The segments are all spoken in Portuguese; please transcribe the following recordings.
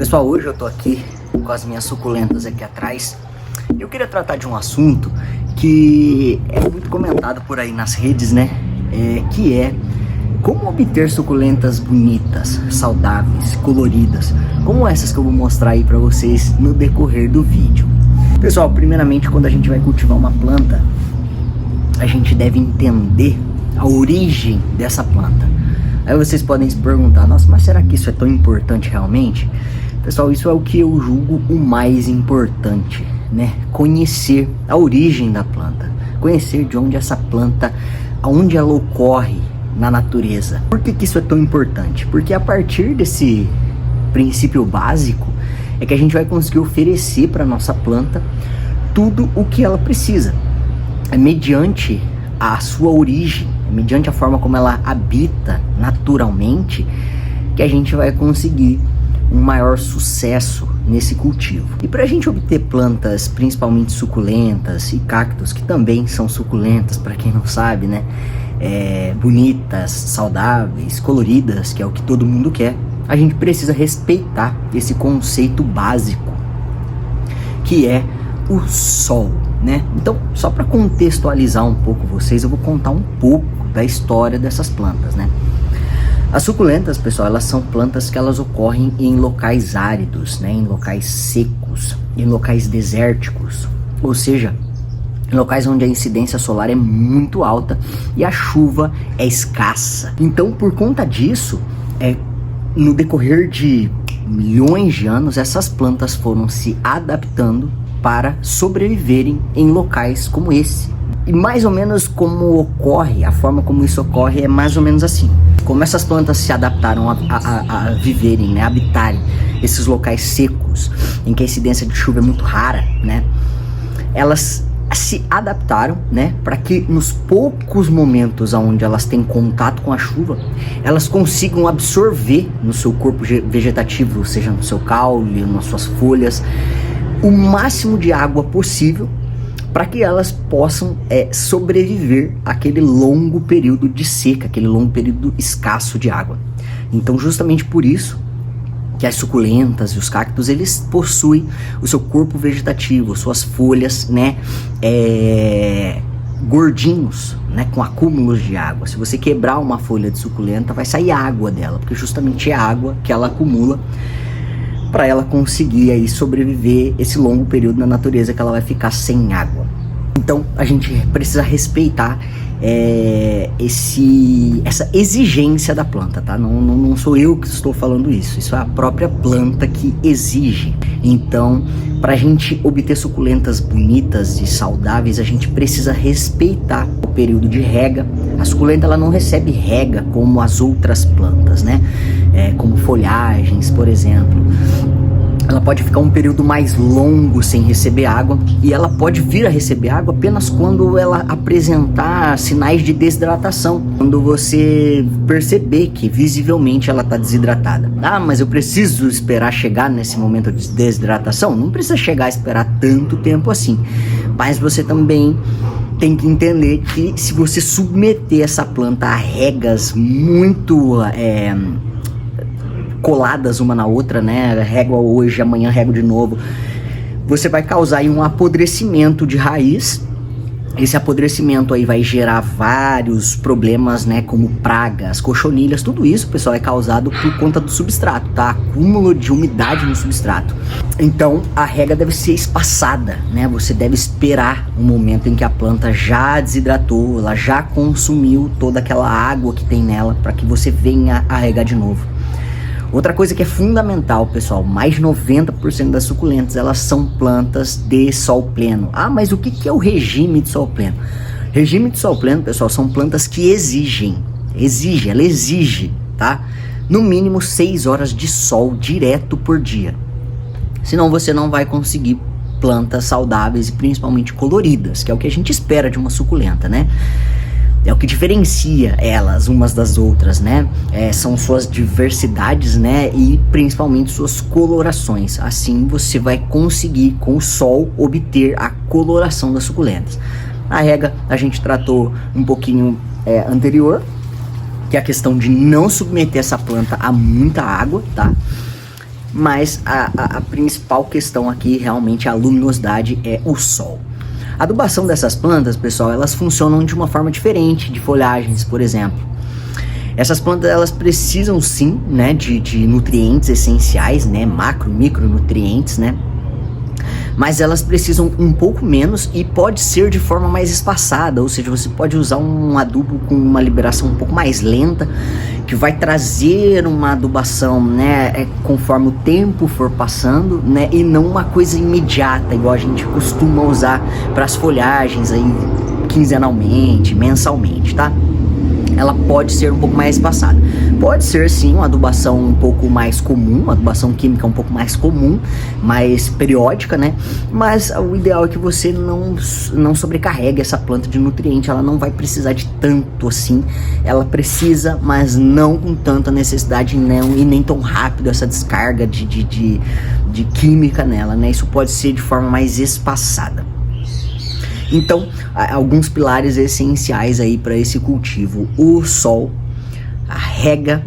Pessoal, hoje eu tô aqui com as minhas suculentas aqui atrás. Eu queria tratar de um assunto que é muito comentado por aí nas redes, né? Que é como obter suculentas bonitas, saudáveis, coloridas, como essas que eu vou mostrar aí pra vocês no decorrer do vídeo. Pessoal, primeiramente, quando a gente vai cultivar uma planta, a gente deve entender a origem dessa planta. Aí vocês podem se perguntar, nossa, mas será que isso é tão importante realmente? Pessoal, isso é o que eu julgo o mais importante, né? Conhecer a origem da planta, conhecer de onde essa planta, aonde ela ocorre na natureza. Por que isso é tão importante? Porque a partir desse princípio básico é que a gente vai conseguir oferecer para nossa planta tudo o que ela precisa. É mediante a sua origem, mediante a forma como ela habita naturalmente, que a gente vai conseguir um maior sucesso nesse cultivo. E para a gente obter plantas, principalmente suculentas e cactos, que também são suculentas, para quem não sabe, né? Bonitas, saudáveis, coloridas, que é o que todo mundo quer, a gente precisa respeitar esse conceito básico, que é o sol, né? Então, só para contextualizar um pouco vocês, eu vou contar um pouco da história dessas plantas, né? As suculentas, pessoal, elas são plantas que elas ocorrem em locais áridos, né? Em locais secos, em locais desérticos, ou seja, em locais onde a incidência solar é muito alta e a chuva é escassa. Então, por conta disso, no decorrer de milhões de anos, essas plantas foram se adaptando para sobreviverem em locais como esse. E mais ou menos como ocorre, a forma como isso ocorre é mais ou menos assim. Como essas plantas se adaptaram a viverem, né, habitarem esses locais secos, em que a incidência de chuva é muito rara, né, elas se adaptaram, né, para que nos poucos momentos onde elas têm contato com a chuva, elas consigam absorver no seu corpo vegetativo, seja no seu caule, nas suas folhas, o máximo de água possível, para que elas possam sobreviver àquele longo período de seca, aquele longo período escasso de água. Então, justamente por isso que as suculentas e os cactos, eles possuem o seu corpo vegetativo, suas folhas, né, gordinhos, né, com acúmulos de água. Se você quebrar uma folha de suculenta, vai sair água dela, porque justamente é a água que ela acumula para ela conseguir aí sobreviver esse longo período na natureza que ela vai ficar sem água. Então a gente precisa respeitar essa exigência da planta, tá? Não sou eu que estou falando isso é a própria planta que exige. Então, para a gente obter suculentas bonitas e saudáveis, a gente precisa respeitar o período de rega. A suculenta, ela não recebe rega como as outras plantas, né? Como folhagens, por exemplo. Ela pode ficar um período mais longo sem receber água, e ela pode vir a receber água apenas quando ela apresentar sinais de desidratação, quando você perceber que visivelmente ela está desidratada. Ah, mas eu preciso esperar chegar nesse momento de desidratação? Não precisa chegar a esperar tanto tempo assim, mas você também tem que entender que se você submeter essa planta a regas muito coladas uma na outra, né? Régua hoje, amanhã rego de novo, você vai causar aí um apodrecimento de raiz. Esse apodrecimento aí vai gerar vários problemas, né? Como pragas, cochonilhas, tudo isso, pessoal, é causado por conta do substrato, tá? Acúmulo de umidade no substrato. Então, a rega deve ser espaçada, né? Você deve esperar o momento em que a planta já desidratou, ela já consumiu toda aquela água que tem nela, para que você venha a regar de novo. Outra coisa que é fundamental, pessoal, mais de 90% das suculentas, elas são plantas de sol pleno. Ah, mas o que é o regime de sol pleno? Regime de sol pleno, pessoal, são plantas que ela exige, tá? No mínimo 6 horas de sol direto por dia. Senão você não vai conseguir plantas saudáveis e principalmente coloridas, que é o que a gente espera de uma suculenta, né? É o que diferencia elas umas das outras, né? São suas diversidades, né? E principalmente suas colorações. Assim você vai conseguir, com o sol, obter a coloração das suculentas. A rega a gente tratou um pouquinho anterior, que é a questão de não submeter essa planta a muita água, tá? mas a principal questão aqui realmente a luminosidade é o sol. A adubação dessas plantas, pessoal, elas funcionam de uma forma diferente de folhagens, por exemplo. Essas plantas, elas precisam sim, né, de nutrientes essenciais, né, macro, micronutrientes, né, mas elas precisam um pouco menos e pode ser de forma mais espaçada, ou seja, você pode usar um adubo com uma liberação um pouco mais lenta, que vai trazer uma adubação, né, conforme o tempo for passando, né, e não uma coisa imediata, igual a gente costuma usar para as folhagens aí quinzenalmente, mensalmente, tá? Ela pode ser um pouco mais espaçada. Pode ser sim uma adubação um pouco mais comum, uma adubação química um pouco mais comum, mais periódica, né? Mas o ideal é que você não sobrecarregue essa planta de nutriente, ela não vai precisar de tanto assim. Ela precisa, mas não com tanta necessidade, não, e nem tão rápido essa descarga de química nela, né? Isso pode ser de forma mais espaçada. Então, alguns pilares essenciais aí para esse cultivo: o sol, a rega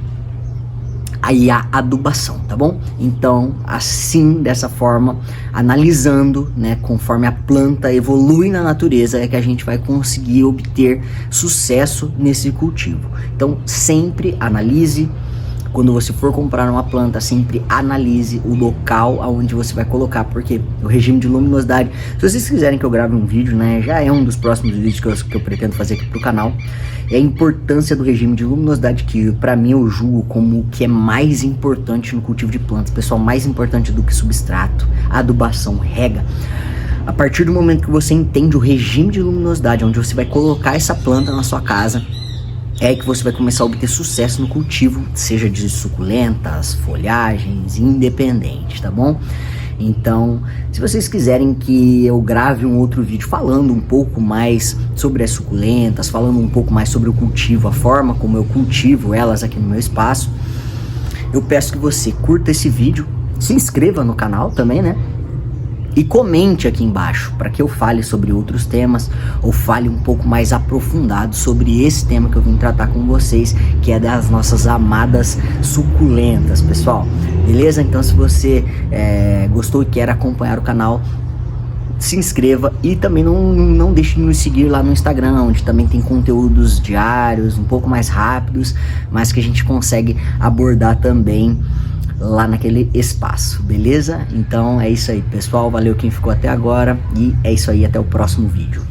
e a adubação, tá bom? Então, assim, dessa forma, analisando, né, conforme a planta evolui na natureza, é que a gente vai conseguir obter sucesso nesse cultivo. Então, sempre analise. Quando você for comprar uma planta, sempre analise o local aonde você vai colocar, porque o regime de luminosidade, se vocês quiserem que eu grave um vídeo, né, já é um dos próximos vídeos que eu pretendo fazer aqui pro canal, é a importância do regime de luminosidade, que pra mim eu julgo como o que é mais importante no cultivo de plantas, pessoal, mais importante do que substrato, adubação, rega. A partir do momento que você entende o regime de luminosidade, onde você vai colocar essa planta na sua casa, é que você vai começar a obter sucesso no cultivo, seja de suculentas, folhagens, independente, tá bom? Então, se vocês quiserem que eu grave um outro vídeo falando um pouco mais sobre as suculentas, falando um pouco mais sobre o cultivo, a forma como eu cultivo elas aqui no meu espaço, eu peço que você curta esse vídeo, se inscreva no canal também, né? E comente aqui embaixo para que eu fale sobre outros temas ou fale um pouco mais aprofundado sobre esse tema que eu vim tratar com vocês, que é das nossas amadas suculentas, pessoal. Beleza? Então, se você gostou e quer acompanhar o canal, se inscreva e também não deixe de nos seguir lá no Instagram, onde também tem conteúdos diários, um pouco mais rápidos, mas que a gente consegue abordar também lá naquele espaço, beleza? Então é isso aí, pessoal, valeu quem ficou até agora e é isso aí, até o próximo vídeo.